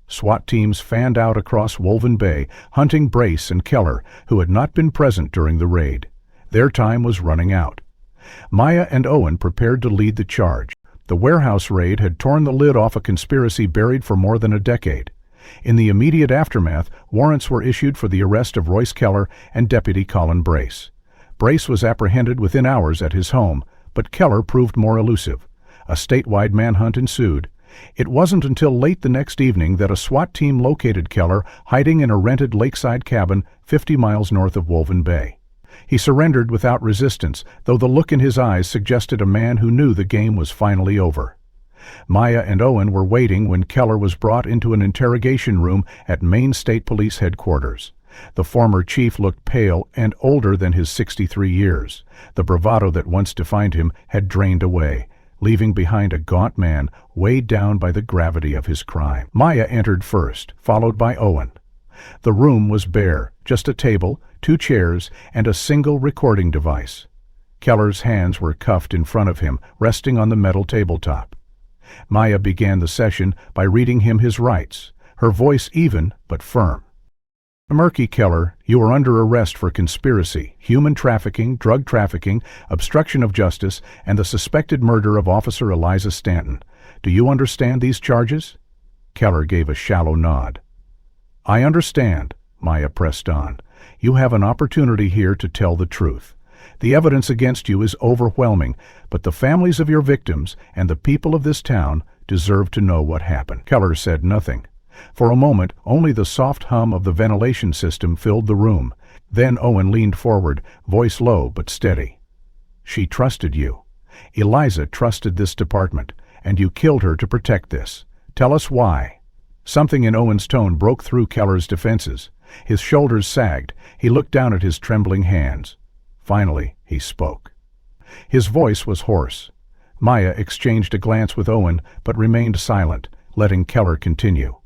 SWAT teams fanned out across Wolven Bay, hunting Brace and Keller, who had not been present during the raid. Their time was running out. Maya and Owen prepared to lead the charge. The warehouse raid had torn the lid off a conspiracy buried for more than a decade. In the immediate aftermath, warrants were issued for the arrest of Royce Keller and Deputy Colin Brace. Brace was apprehended within hours at his home, but Keller proved more elusive. A statewide manhunt ensued. It wasn't until late the next evening that a SWAT team located Keller hiding in a rented lakeside cabin 50 miles north of Wolven Bay. He surrendered without resistance, though the look in his eyes suggested a man who knew the game was finally over. Maya and Owen were waiting when Keller was brought into an interrogation room at Maine State Police headquarters. The former chief looked pale and older than his 63 years. The bravado that once defined him had drained away, leaving behind a gaunt man weighed down by the gravity of his crime. Maya entered first, followed by Owen. The room was bare, just a table, 2 chairs, and a single recording device. Keller's hands were cuffed in front of him, resting on the metal tabletop. Maya began the session by reading him his rights, her voice even but firm. Murky Keller, you are under arrest for conspiracy, human trafficking, drug trafficking, obstruction of justice, and the suspected murder of Officer Eliza Stanton. Do you understand these charges? Keller gave a shallow nod. I understand, Maya pressed on. You have an opportunity here to tell the truth. The evidence against you is overwhelming, but the families of your victims and the people of this town deserve to know what happened. Keller said nothing. For a moment, only the soft hum of the ventilation system filled the room. Then Owen leaned forward, voice low but steady. She trusted you. Eliza trusted this department, and you killed her to protect this. Tell us why. Something in Owen's tone broke through Keller's defenses. His shoulders sagged. He looked down at his trembling hands. Finally, he spoke. His voice was hoarse. Maya exchanged a glance with Owen, but remained silent, letting Keller continue.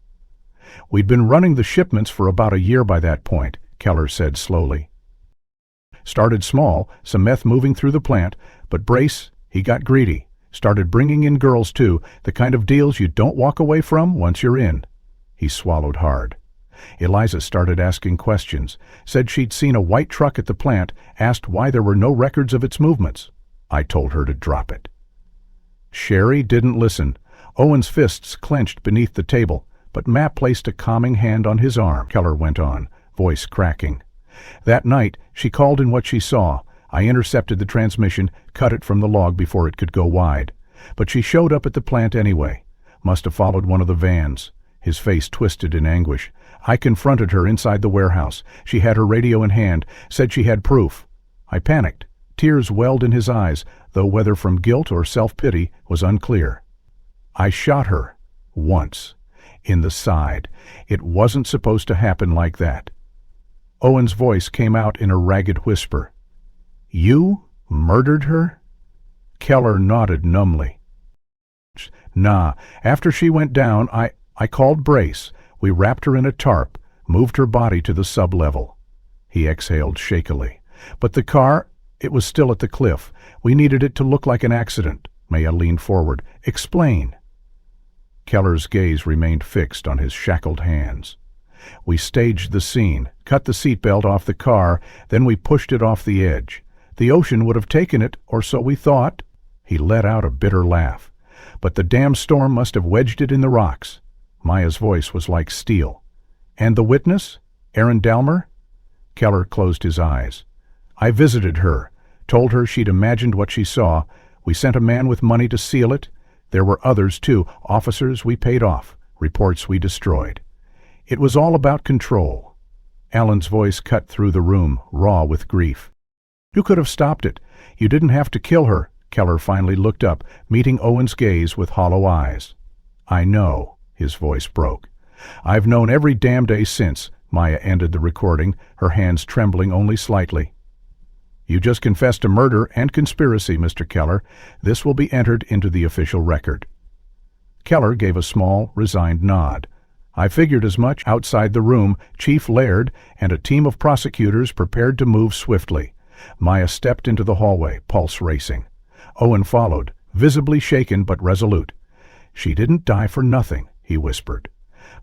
We'd been running the shipments for about a year by that point, Keller said slowly. Started small, some meth moving through the plant, but Brace, he got greedy. Started bringing in girls too, the kind of deals you don't walk away from once you're in. He swallowed hard. Eliza started asking questions, said she'd seen a white truck at the plant, asked why there were no records of its movements. I told her to drop it. Sherry didn't listen. Owen's fists clenched beneath the table, but Matt placed a calming hand on his arm. Keller went on, voice cracking. That night, she called in what she saw. I intercepted the transmission, cut it from the log before it could go wide. But she showed up at the plant anyway. Must have followed one of the vans. His face twisted in anguish. I confronted her inside the warehouse. She had her radio in hand, said she had proof. I panicked. Tears welled in his eyes, though whether from guilt or self-pity was unclear. I shot her. Once. In the side. It wasn't supposed to happen like that. Owen's voice came out in a ragged whisper. You murdered her? Keller nodded numbly. Nah, after she went down, I called Brace. We wrapped her in a tarp, moved her body to the sub-level. He exhaled shakily. But the car, it was still at the cliff. We needed it to look like an accident. Maya leaned forward. Explain. Keller's gaze remained fixed on his shackled hands. We staged the scene, cut the seatbelt off the car, then we pushed it off the edge. The ocean would have taken it, or so we thought. He let out a bitter laugh. But the damn storm must have wedged it in the rocks. Maya's voice was like steel. And the witness? Aaron Dalmer? Keller closed his eyes. I visited her, told her she'd imagined what she saw. We sent a man with money to seal it. There were others, too, officers we paid off, reports we destroyed. It was all about control. Alan's voice cut through the room, raw with grief. You could have stopped it. You didn't have to kill her. Keller finally looked up, meeting Owen's gaze with hollow eyes. I know, his voice broke. I've known every damn day since. Maya ended the recording, her hands trembling only slightly. You just confessed to murder and conspiracy, Mr. Keller. This will be entered into the official record. Keller gave a small, resigned nod. I figured as much. Outside the room, Chief Laird and a team of prosecutors prepared to move swiftly. Maya stepped into the hallway, pulse racing. Owen followed, visibly shaken but resolute. She didn't die for nothing, he whispered.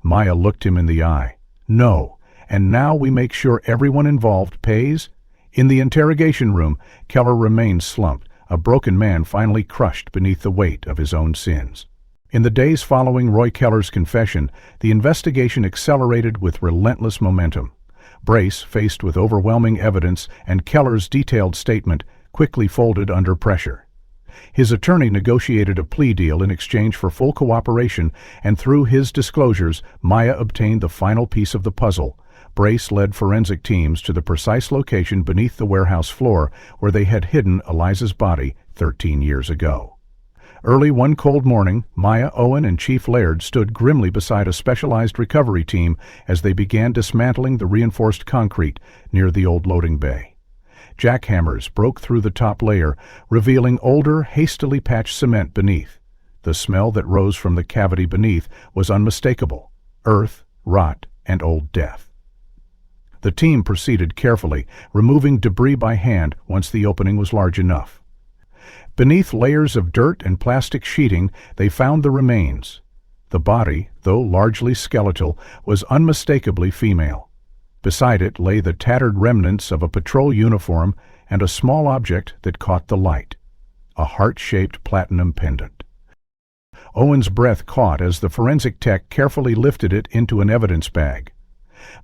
Maya looked him in the eye. No, and now we make sure everyone involved pays. In the interrogation room, Keller remained slumped, a broken man finally crushed beneath the weight of his own sins. In the days following Roy Keller's confession, the investigation accelerated with relentless momentum. Brace, faced with overwhelming evidence and Keller's detailed statement, quickly folded under pressure. His attorney negotiated a plea deal in exchange for full cooperation, and through his disclosures, Maya obtained the final piece of the puzzle. Brace led forensic teams to the precise location beneath the warehouse floor where they had hidden Eliza's body 13 years ago. Early one cold morning, Maya, Owen, and Chief Laird stood grimly beside a specialized recovery team as they began dismantling the reinforced concrete near the old loading bay. Jackhammers broke through the top layer, revealing older, hastily patched cement beneath. The smell that rose from the cavity beneath was unmistakable: earth, rot, and old death. The team proceeded carefully, removing debris by hand once the opening was large enough. Beneath layers of dirt and plastic sheeting, they found the remains. The body, though largely skeletal, was unmistakably female. Beside it lay the tattered remnants of a patrol uniform and a small object that caught the light: a heart-shaped platinum pendant. Owen's breath caught as the forensic tech carefully lifted it into an evidence bag.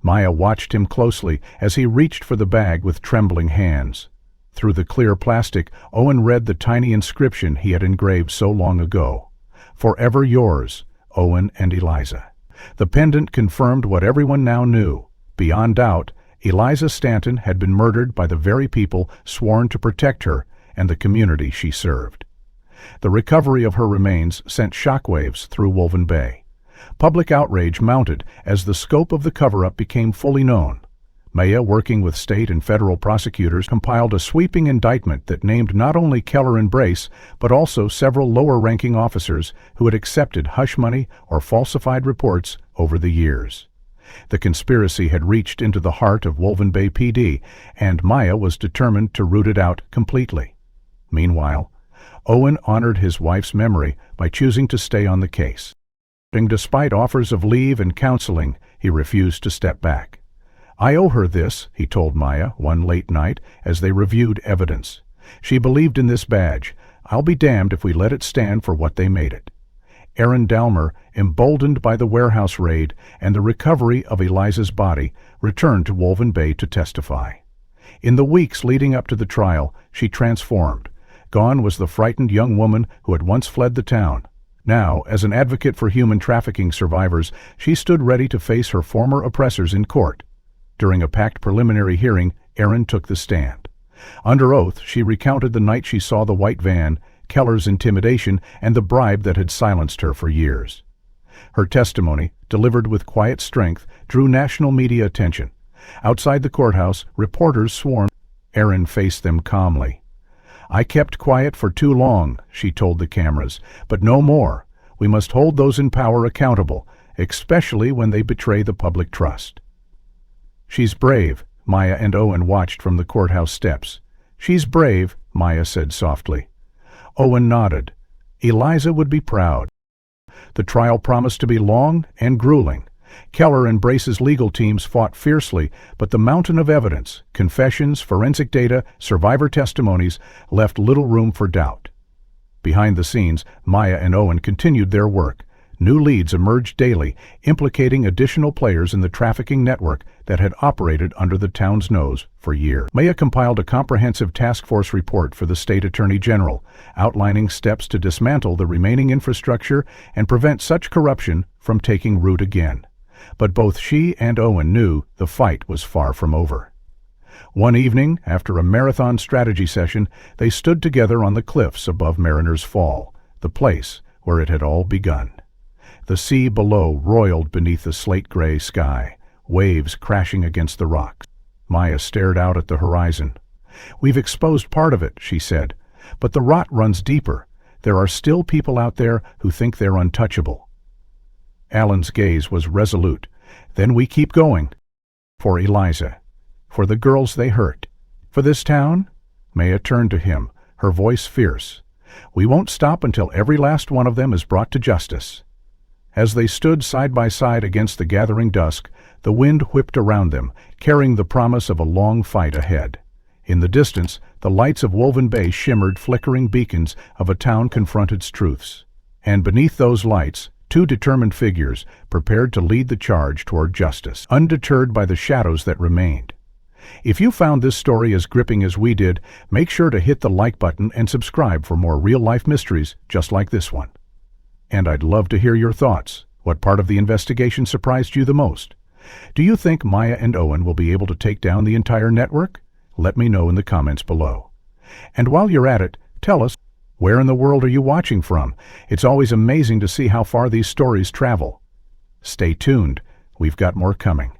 Maya watched him closely as he reached for the bag with trembling hands. Through the clear plastic, Owen read the tiny inscription he had engraved so long ago: "Forever yours, Owen and Eliza." The pendant confirmed what everyone now knew. Beyond doubt, Eliza Stanton had been murdered by the very people sworn to protect her and the community she served. The recovery of her remains sent shockwaves through Wolven Bay. Public outrage mounted as the scope of the cover-up became fully known. Maya, working with state and federal prosecutors, compiled a sweeping indictment that named not only Keller and Brace, but also several lower-ranking officers who had accepted hush money or falsified reports over the years. The conspiracy had reached into the heart of Wolven Bay PD, and Maya was determined to root it out completely. Meanwhile, Owen honored his wife's memory by choosing to stay on the case. Despite offers of leave and counseling, he refused to step back. "I owe her this," he told Maya one late night as they reviewed evidence. "She believed in this badge. I'll be damned if we let it stand for what they made it." Aaron Dalmer, emboldened by the warehouse raid and the recovery of Eliza's body, returned to Wolven Bay to testify. In the weeks leading up to the trial, she transformed. Gone was the frightened young woman who had once fled the town. Now, as an advocate for human trafficking survivors, she stood ready to face her former oppressors in court. During a packed preliminary hearing, Erin took the stand. Under oath, she recounted the night she saw the white van, Keller's intimidation, and the bribe that had silenced her for years. Her testimony, delivered with quiet strength, drew national media attention. Outside the courthouse, reporters swarmed. Erin faced them calmly. "I kept quiet for too long," she told the cameras, "but no more. We must hold those in power accountable, especially when they betray the public trust." "She's brave," Maya and Owen watched from the courthouse steps. "She's brave," Maya said softly. Owen nodded. Eliza would be proud. The trial promised to be long and grueling. Keller and Brace's legal teams fought fiercely, but the mountain of evidence, confessions, forensic data, survivor testimonies, left little room for doubt. Behind the scenes, Maya and Owen continued their work. New leads emerged daily, implicating additional players in the trafficking network that had operated under the town's nose for years. Maya compiled a comprehensive task force report for the state attorney general, outlining steps to dismantle the remaining infrastructure and prevent such corruption from taking root again. But both she and Owen knew the fight was far from over. One evening, after a marathon strategy session, they stood together on the cliffs above Mariner's Fall, the place where it had all begun. The sea below roiled beneath the slate-gray sky, waves crashing against the rocks. Maya stared out at the horizon. "We've exposed part of it," she said, "but the rot runs deeper. There are still people out there who think they're untouchable." Alan's gaze was resolute. "Then we keep going. For Eliza. For the girls they hurt. For this town?" Maya turned to him, her voice fierce. "We won't stop until every last one of them is brought to justice." As they stood side by side against the gathering dusk, the wind whipped around them, carrying the promise of a long fight ahead. In the distance, the lights of Wolven Bay shimmered, flickering beacons of a town confronted truths. And beneath those lights, two determined figures prepared to lead the charge toward justice, undeterred by the shadows that remained. If you found this story as gripping as we did, make sure to hit the like button and subscribe for more real-life mysteries just like this one. And I'd love to hear your thoughts. What part of the investigation surprised you the most? Do you think Maya and Owen will be able to take down the entire network? Let me know in the comments below. And while you're at it, tell us, where in the world are you watching from? It's always amazing to see how far these stories travel. Stay tuned. We've got more coming.